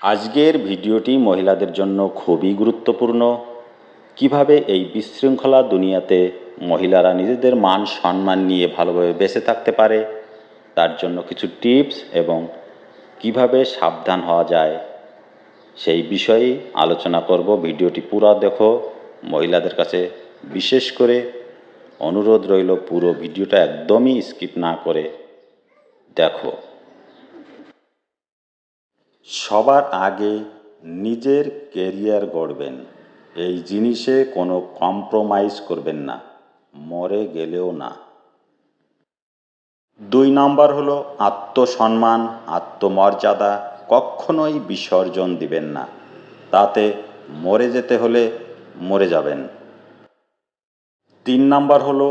আজকের ভিডিওটি মহিলাদের জন্য খুবই গুরুত্বপূর্ণ। কিভাবে এই বিশৃঙ্খলা দুনিয়াতে মহিলারা নিজেদের মান সম্মান নিয়ে ভালোভাবে বেঁচে থাকতে পারে, তার জন্য কিছু টিপস এবং কিভাবে সাবধান হওয়া যায় সেই বিষয়েই আলোচনা করব। ভিডিওটি পুরো দেখো। মহিলাদের কাছে বিশেষ করে অনুরোধ রইল, পুরো ভিডিওটা একদমই স্কিপ না করে দেখো। সবার আগে নিজের কেরিয়ার গড়বেন, এই জিনিসে কোনো কম্প্রোমাইজ করবেন না, মরে গেলেও না। 2 নাম্বার হলো আত্মসম্মান, আত্মমর্যাদা কখনোই বিসর্জন দিবেন না, তাতে মরে যেতে হলে মরে যাবেন। 3 নাম্বার হলো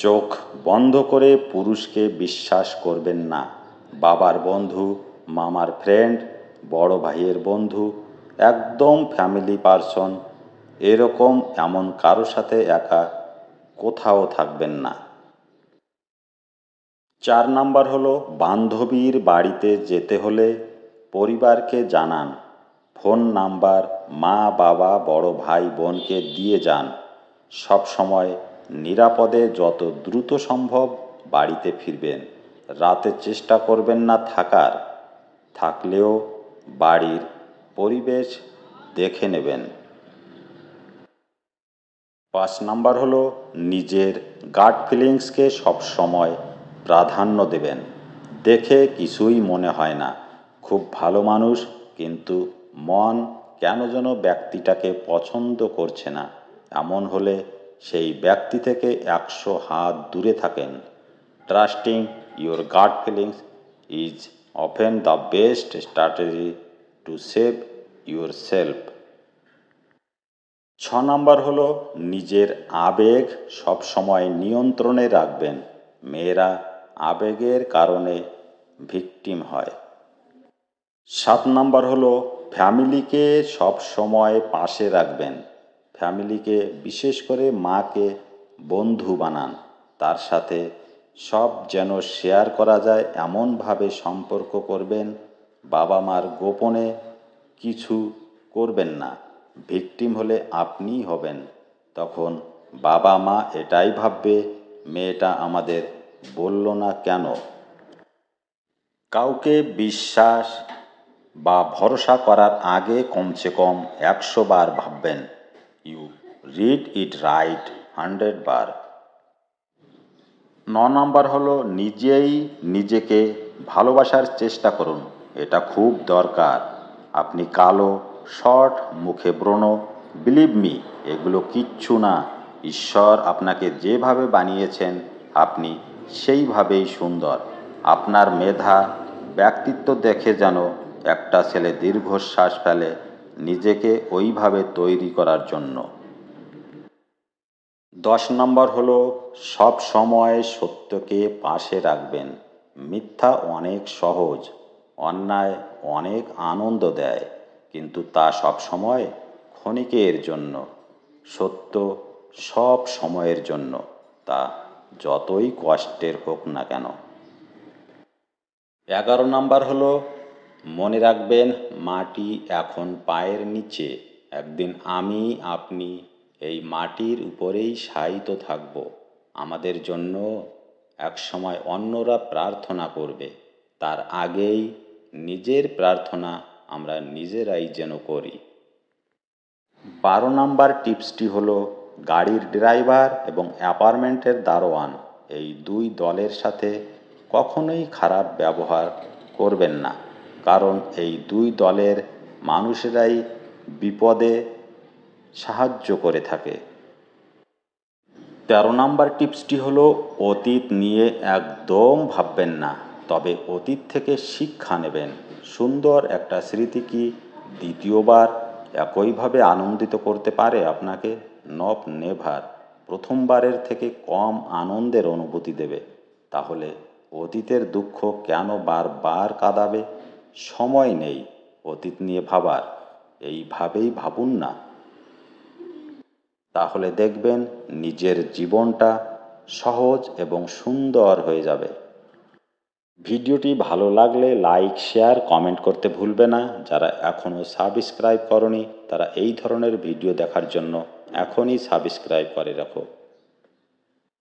চোখ বন্ধ করে পুরুষকে বিশ্বাস করবেন না। বাবার বন্ধু, মামার ফ্রেন্ড, বড় ভাইয়ের বন্ধু, একদম ফ্যামিলি পারসন, এমন কারো সাথে একা কোথাও থাকবেন না। 4 নাম্বার হলো বান্ধবীর বাড়িতে যেতে হলে পরিবারকে জানান। ফোন নাম্বার মা বাবা বড় ভাই বোনকে দিয়ে যান। সব সময় নিরাপদে যত দ্রুত সম্ভব বাড়িতে ফিরবেন। রাতে চেষ্টা করবেন না থাকার, থাকলেও বাড়ির পরিবেশ দেখে নেবেন। 5 নাম্বার হলো নিজের গাট ফিলিংসকে সবসময় প্রাধান্য দেবেন। দেখে কিছুই মনে হয় না, খুব ভালো মানুষ, কিন্তু মন কেন যেন ব্যক্তিটাকে পছন্দ করছে না, এমন হলে সেই ব্যক্তি থেকে 100 হাত দূরে থাকেন। Trusting your gut feelings is often the best strategy to save your self. 6 number হলো নিজের আবেগ সবসময় নিয়ন্ত্রণে রাখবেন। মেয়েরা আবেগের কারণে ভিকটিম হয়। 7 নাম্বার হলো ফ্যামিলিকে সব সময় পাশে রাখবেন। ফ্যামিলিকে, বিশেষ করে মাকে বন্ধু বানান। তার সাথে সব যেন শেয়ার করা যায় এমনভাবে সম্পর্ক করবেন। বাবা মার গোপনে কিছু করবেন না, ভিকটিম হলে আপনিই হবেন। তখন বাবা মা এটাই ভাববে, মেয়েটা আমাদের বলল না কেন। কাউকে বিশ্বাস বা ভরসা করার আগে কমসে কম 100 বার ভাববেন। ইউ রিড ইট রাইট 100 বার। 9 নাম্বার হলো নিজেই নিজেকে ভালোবাসার চেষ্টা করুন। এটা খুব দরকার। আপনি কালো, শর্ট, মুখে ব্রণ, বিলিভ মি, এগুলো কিচ্ছু না। ঈশ্বর আপনাকে যেভাবে বানিয়েছেন আপনি সেইভাবেই সুন্দর। আপনার মেধা, ব্যক্তিত্ব দেখে যেন একটা ছেলে দীর্ঘশ্বাস ফেলে নিজেকে ওইভাবে তৈরি করার জন্য। 10 নম্বর হলো সব সময় সত্যকে পাশে রাখবেন। মিথ্যা অনেক সহজ, অন্যায় অনেক আনন্দ দেয়, কিন্তু তা সব সময় ক্ষণিকের জন্য। সত্য সব সময়ের জন্য, তা যতই কষ্টের হোক না কেন। 11 নাম্বার হলো মনে রাখবেন, মাটি এখন পায়ের নিচে, একদিন আমি আপনি এই মাটির উপরেই শায়িত থাকব। আমাদের জন্য একসময় অন্যরা প্রার্থনা করবে, তার আগেই নিজের প্রার্থনা আমরা নিজেরাই যেন করি। 12 নাম্বার টিপসটি হলো গাড়ির ড্রাইভার এবং অ্যাপার্টমেন্টের দারোয়ান, এই দুই দলের সাথে কখনোই খারাপ ব্যবহার করবেন না, কারণ এই দুই দলের মানুষেরাই বিপদে সাহায্য করে থাকে। 13 নাম্বার টিপসটি হলো অতীত নিয়ে একদম ভাববেন না, তবে অতীত থেকে শিক্ষা নেবেন। সুন্দর একটা স্মৃতি কি দ্বিতীয়বার একইভাবে আনন্দিত করতে পারে আপনাকে? Not never. প্রথমবারের থেকে কম আনন্দের অনুভূতি দেবে। তাহলে অতীতের দুঃখ কেন বারবার কাঁদাবে? সময় নেই অতীত নিয়ে ভাবার, এইভাবেই ভাবুন না। তাহলে দেখবেন নিজের জীবনটা সহজ এবং সুন্দর হয়ে যাবে। ভিডিওটি ভালো লাগলে লাইক শেয়ার কমেন্ট করতে ভুলবে না। যারা এখনও সাবস্ক্রাইব করনি তারা এই ধরনের ভিডিও দেখার জন্য এখনই সাবস্ক্রাইব করে রাখো।